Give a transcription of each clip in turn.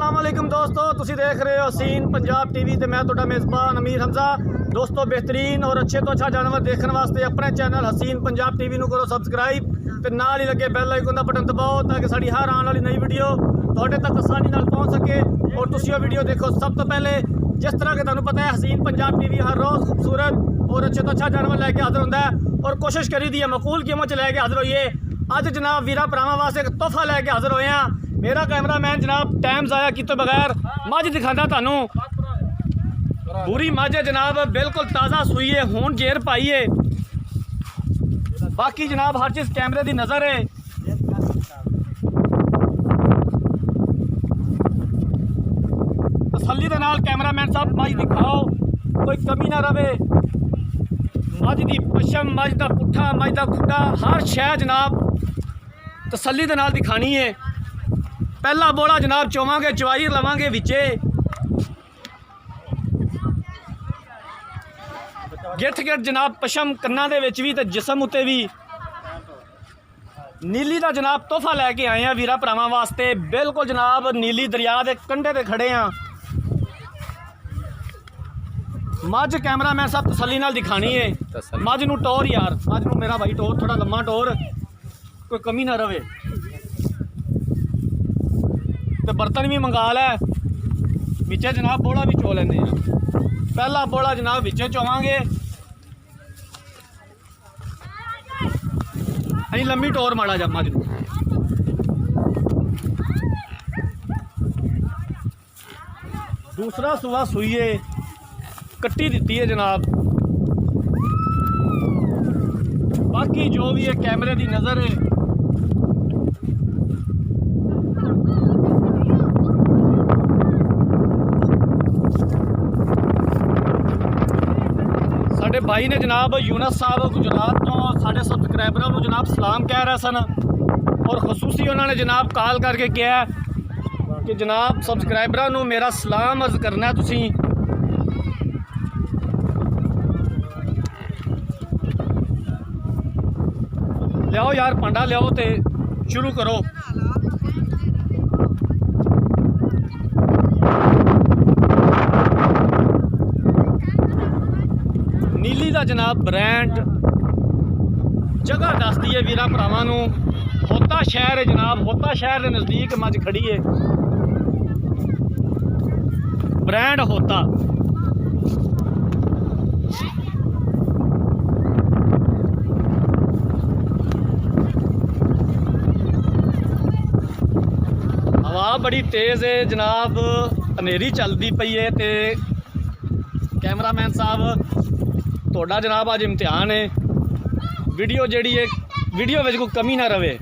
अस्सलाम वालेकुम दोस्तों, तुसी देख रहे हो हसीन पंजाब टीवी ते मैं तुहाडा मेज़बान अमीर हमजा। दोस्तों, बेहतरीन और अच्छे तो अच्छा जानवर देखने वास्ते अपने चैनल हसीन पंजाब टीवी नूं करो सब्सक्राइब ते नाल ही लगे बैल आइकन दा बटन दबाओ ताकि साडी हर आने वाली नई वीडियो तुहाडे तक आसानी नाल पहुँच सके और तुसी वो वीडियो देखो सब तो पहले। जिस तरह के तुहानूं पता है हसीन पंजाब टीवी हर रोज़ खूबसूरत और अच्छे तो अच्छा जानवर लैके हाजिर होंदा है और कोशिश करी दी है मकूल कीमत च लैके हाजिर होइए। अज जनाब वीरा भरावां वास्ते एक तोहफा लैके हाजिर होए हैं। मेरा कैमरामैन जनाब टाइम ज़ाया किए बगैर मझ दिखाता थानू। पूरी मझ है जनाब, बिल्कुल ताज़ा सूई है, हूँ जेर पाई है। बाकी जनाब हर चीज़ कैमरे की नज़र है। तसल्ली दे नाल कैमरामैन साहब मझ दिखाओ, कोई कमी ना रवे। मझ की पशम, मझ का पुट्ठा, मझ का खुट्टा, हर शय जनाब तसल्ली दे नाल दिखानी है। पहला बोला जनाब चोवांगे, चवाई लवांगे विचे गिठ गिठ जनाब पशम कन्ना दे विच भी ते जिसम उत्ते भी। नीली का जनाब तोहफा लैके आए हैं वीरा भरावां वास्ते। बिल्कुल जनाब नीली दरिया के कंढे ते खड़े हैं। मझ कैमरामैन साहब तसल्ली नाल दिखानी है। मझ नूं टोर यार, मझ नूं मेरा भाई टोर, थोड़ा लम्मा टोर, कोई कमी ना रवे। तो बर्तन भी मंगा लै, विचे जनाब बोला भी चो लेंदे हैं। पहला बोला जनाब विचे चोवांगे, अं लम्मी टोर माड़ा जा मझ। दूसरा सुबह सूइए कट्टी दी है जनाब। बाकी जो भी है कैमरे की नज़र है। साडे भाई ने जनाब यूनस साहब गुजरात तो साढ़े सब्सक्राइबरों को जनाब सलाम कह रहे सन और खसूसी उन्होंने जनाब कॉल करके कहा कि जनाब सब्सक्राइबरों को मेरा सलाम अर्ज करना है। तुसी लियाओ यार भांडा लियाओ तो शुरू करो। नीली का जनाब ब्रांड जगह दसदी है वीरा भरावां नूं। होता शहर है जनाब, होता शहर के नज़दीक मझ खड़ी है। ब्रांड होता। हवा बड़ी तेज़ है जनाब, हनेरी चलती पई है। तो कैमरामैन साहब तोड़ा जनाब अज इम्तिहान है। वीडियो जड़ी है, वीडियो में कोई कमी ना रवे।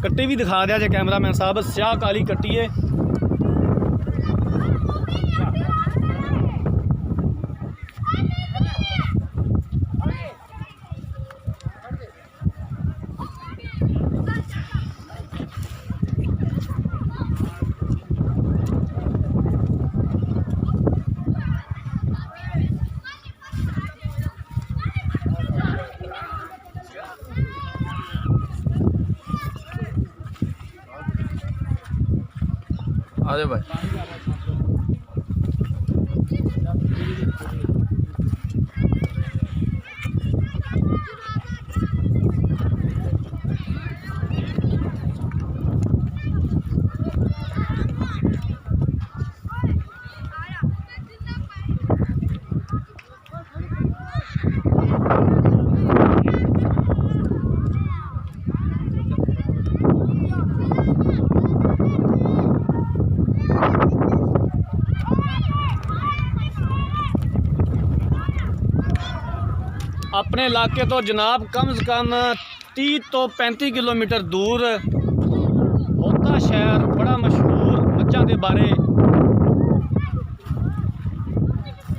कट्टी भी दिखा दिया जे कैमरामैन साहब, स्याह काली कट्टी है। आजे भाई अपने इलाके तो जनाब कम से कम 30 तो 35 किलोमीटर दूर होता शहर बड़ा मशहूर मच्छां के बारे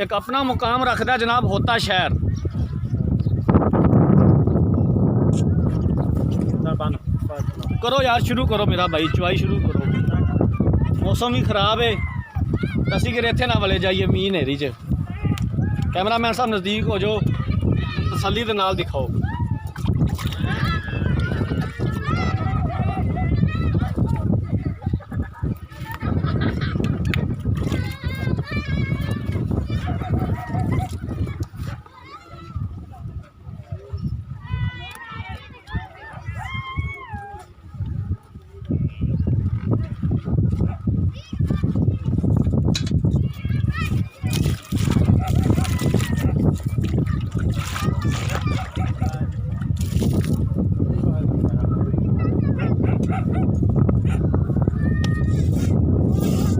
एक अपना मुकाम रखता जनाब। होता शहर करो यार, शुरू करो मेरा भाई, चवाई शुरू करो। मौसम भी खराब है, असी कि इत्थे ना वले जाइए मींह नेरी च। कैमरामैन साहब नज़दीक हो जाओ, तसल्ली दे नाल दिखाओ।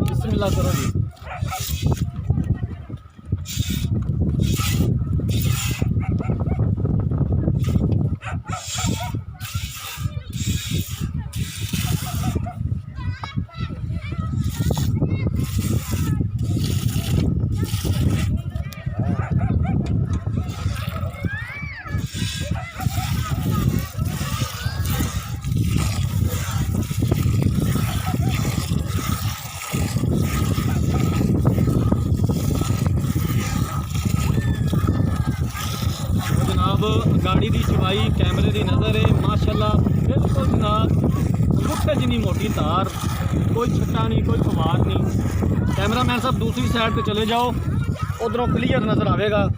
बिस्मिल्लाह करो जी। गाड़ी की चवाई कैमरे की नज़र है माशाल्लाह बिल्कुल जनाब, मुठ्ठे जिन्नी मोटी तार, कोई छट्टा नहीं, कोई फवार नहीं। कैमरामैन साहब दूसरी साइड पे चले जाओ, उधरों क्लियर नज़र आएगा।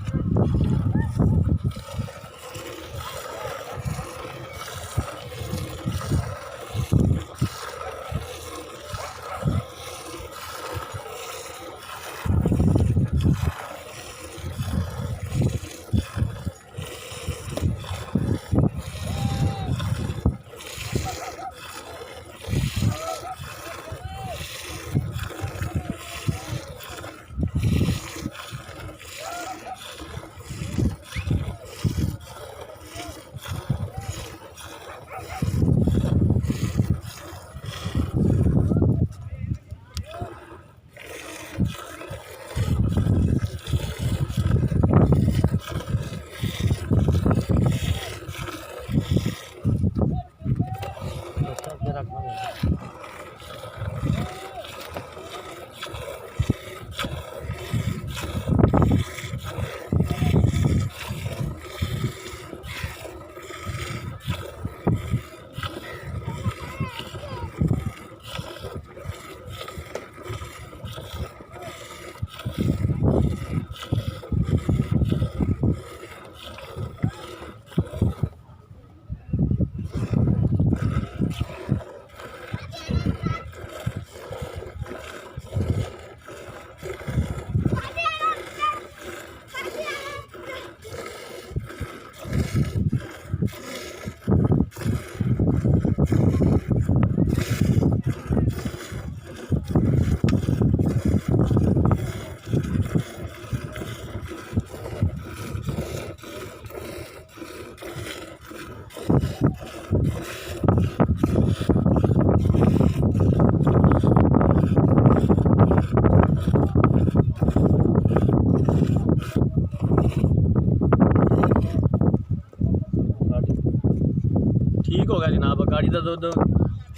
ठीक हो गया जनाब, गाड़ी का दुध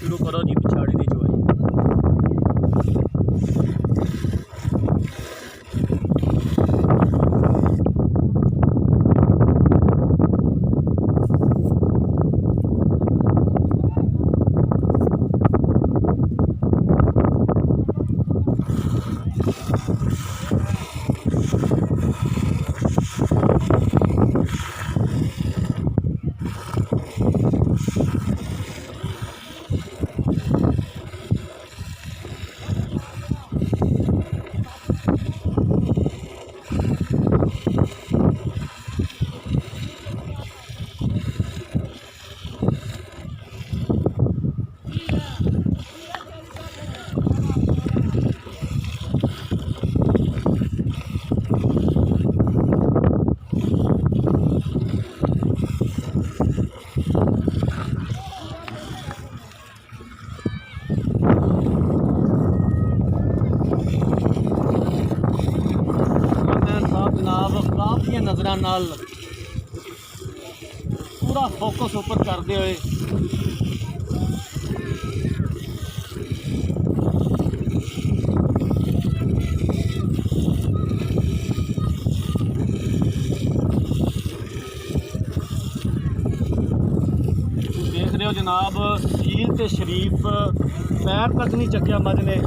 शुरू करो जी, पिछाड़ी दी चवाई। नज़र नाल पूरा फोकस ऊपर करते हुए जनाब सील ते शरीफ पैर तक नहीं चक्या मझ ने।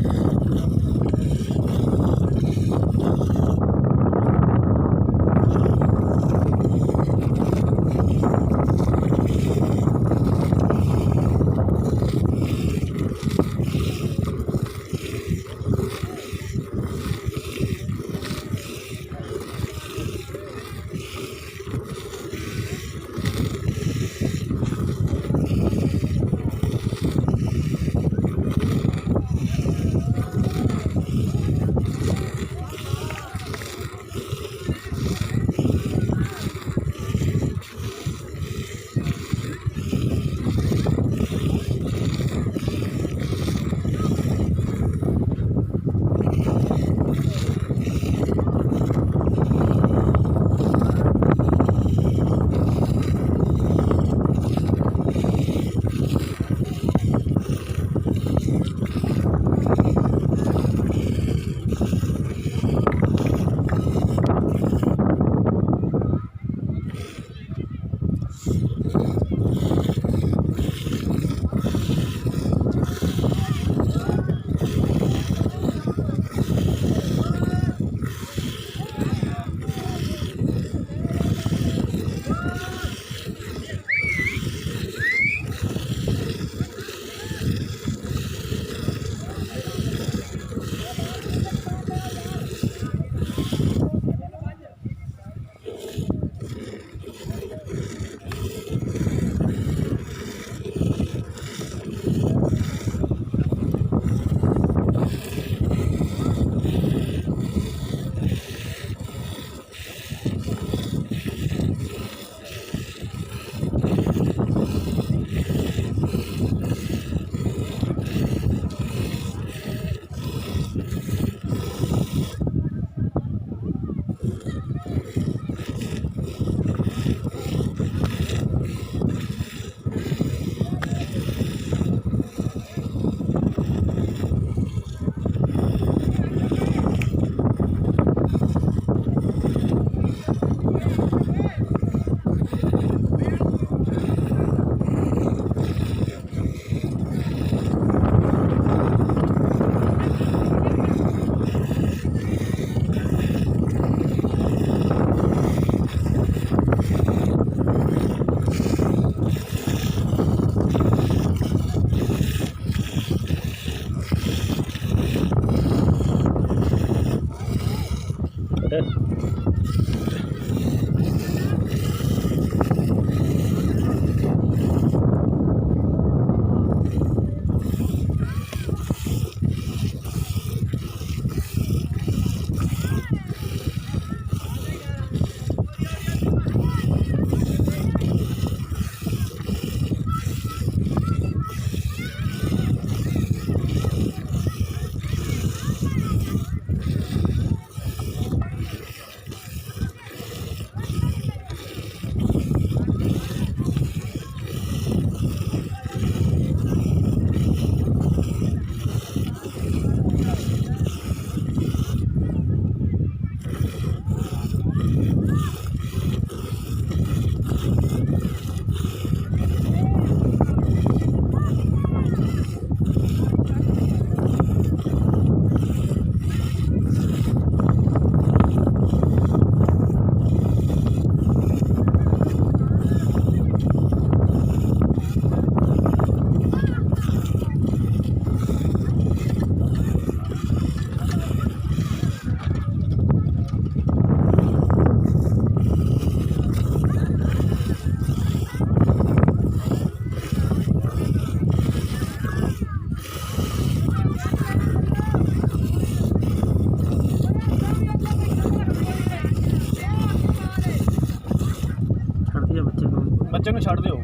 बच्चे ਨੂੰ ਛੱਡ ਦਿਓ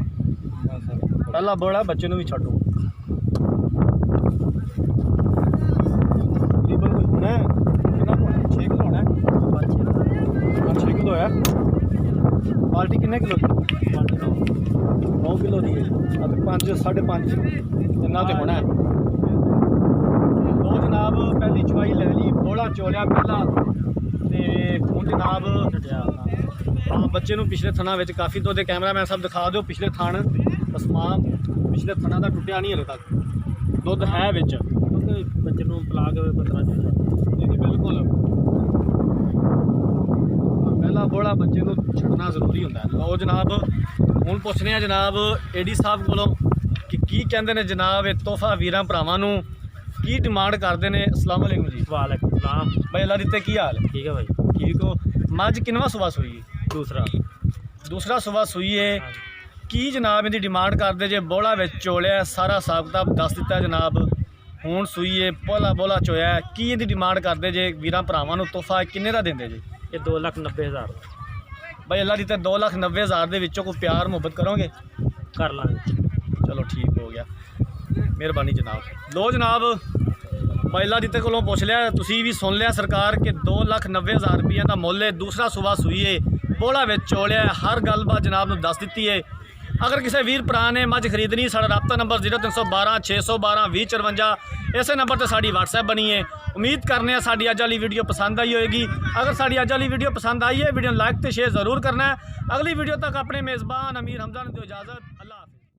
ਪਹਿਲਾ ਬੜਾ ਬੱਚੇ ਨੂੰ ਵੀ ਛੱਡੋ ਤਕਰੀਬਨ ਕੋਈ ਹੋਣਾ ਕਿੰਨਾ ਹੋਣਾ 6 ਕਿਲੋ ਹੋਣਾ 6 ਕਿਲੋ ਹੈ ਬਾਲਟੀ ਕਿੰਨੇ ਕਿਲੋ ਦੀ 9 ਕਿਲੋ ਦੀ ਹੈ ਅਤੇ 5 5.5 ਇੰਨਾ ਤੇ ਹੋਣਾ ਉਹ ਜਨਾਬ ਪਹਿਲੀ ਚਵਾਈ ਲੈ ਲਈ ਬੋਲਾ ਚੋਲਿਆ ਪਹਿਲਾਂ ਤੇ ਹੁਣ ਜਨਾਬ हाँ बच्चे ਨੂੰ पिछले थाना ਵਿੱਚ काफ़ी तो कैमरामैन सब दिखा दो पिछले थान ਪਸਮਾ ਪਿਛਲੇ ਥਣਾ ਦਾ ਟੁੱਟਿਆ ਨਹੀਂ ਹਲੇ ਤੱਕ, ਦੁੱਧ ਹੈ ਵਿੱਚ, ਕਿਉਂਕਿ ਬੱਚੇ ਨੂੰ ਪਿਲਾ ਕੇ ਪਤਲਾ ਚਾਹੀਦਾ। ਨਹੀਂ ਬਿਲਕੁਲ ਪਹਿਲਾ ਬੋਲਾ ਬੱਚੇ ਨੂੰ ਛੱਡਣਾ ਜ਼ਰੂਰੀ ਹੁੰਦਾ। ਲਓ ਜਨਾਬ, ਹੁਣ ਪੁੱਛਦੇ ਆ ਜਨਾਬ ਏਡੀ ਸਾਹਿਬ ਕੋਲੋਂ ਕਿ ਕੀ ਕਹਿੰਦੇ ਨੇ ਜਨਾਬ ਇਹ ਤੋਹਫਾ ਵੀਰਾਂ ਭਰਾਵਾਂ ਨੂੰ, ਕੀ ਡਿਮਾਂਡ ਕਰਦੇ ਨੇ। अस्सलाम वालेकुम जी। वालेकुम सलाम भाई अल्लाह दिते की हाल है? ठीक है भाई। ठीक हो। मझ किनवा सुबह सूई है? दूसरा सुबह सूई है। की जनाब इहदी डिमांड करते जे? बोला विच चोलिया सारा हिसाब किताब दस दिता जनाब, हुण सूई है, पोला बोला चोया, की इहदी डिमांड करते जे वीरां भरावां नूं? तोहफा किन्ने दा दिंदे जे? ये 2,90,000 भाई अल्लाह दिते 2,90,000 दे विचों कोई प्यार मुहब्बत करोगे? कर लांगे। चलो ठीक हो गया, मेहरबानी जनाब। लो जनाब ਪਹਿਲਾ ਦਿੱਤੇ ਕੋਲੋਂ ਪੁੱਛ ਲਿਆ, ਤੁਸੀਂ ਵੀ ਸੁਣ ਲਿਆ ਸਰਕਾਰ ਕਿ 2,90,000 ਰੁਪਈਆ ਦਾ ਮੁੱਲ ਹੈ। ਦੂਸਰਾ ਸੁਬਾ ਸੂਈ ਹੈ, ਬੋਲਾ ਵਿੱਚ ਚੋਲਿਆ, ਹਰ ਗੱਲਬਾਤ ਜਨਾਬ ਨੂੰ ਦੱਸ ਦਿੱਤੀ ਹੈ। ਅਗਰ ਕਿਸੇ ਵੀਰ ਭਰਾ ਨੇ ਮੱਝ ਖਰੀਦਣੀ, ਸਾਡਾ ਰਾਬਤਾ ਨੰਬਰ 0312 612 2054, ਇਸੇ ਨੰਬਰ ਤੇ ਸਾਡੀ WhatsApp ਬਣੀ ਹੈ। ਉਮੀਦ ਕਰਨੇ ਆ ਸਾਡੀ ਅੱਜ ਵਾਲੀ ਵੀਡੀਓ ਪਸੰਦ ਆਈ ਹੋਏਗੀ। ਅਗਰ ਸਾਡੀ ਅੱਜ ਵਾਲੀ ਵੀਡੀਓ ਪਸੰਦ ਆਈ ਹੈ, ਵੀਡੀਓ ਨੂੰ ਲਾਈਕ ਤੇ ਸ਼ੇਅਰ ਜ਼ਰੂਰ ਕਰਨਾ ਹੈ। ਅਗਲੀ ਵੀਡੀਓ ਤੱਕ ਆਪਣੇ ਮੇਜ਼ਬਾਨ ਅਮੀਰ ਹਮਜ਼ਾ ਨੂੰ ਦਿਓ ਇਜਾਜ਼ਤ। ਅੱਲਾਹ ਹਾਫਿਜ਼।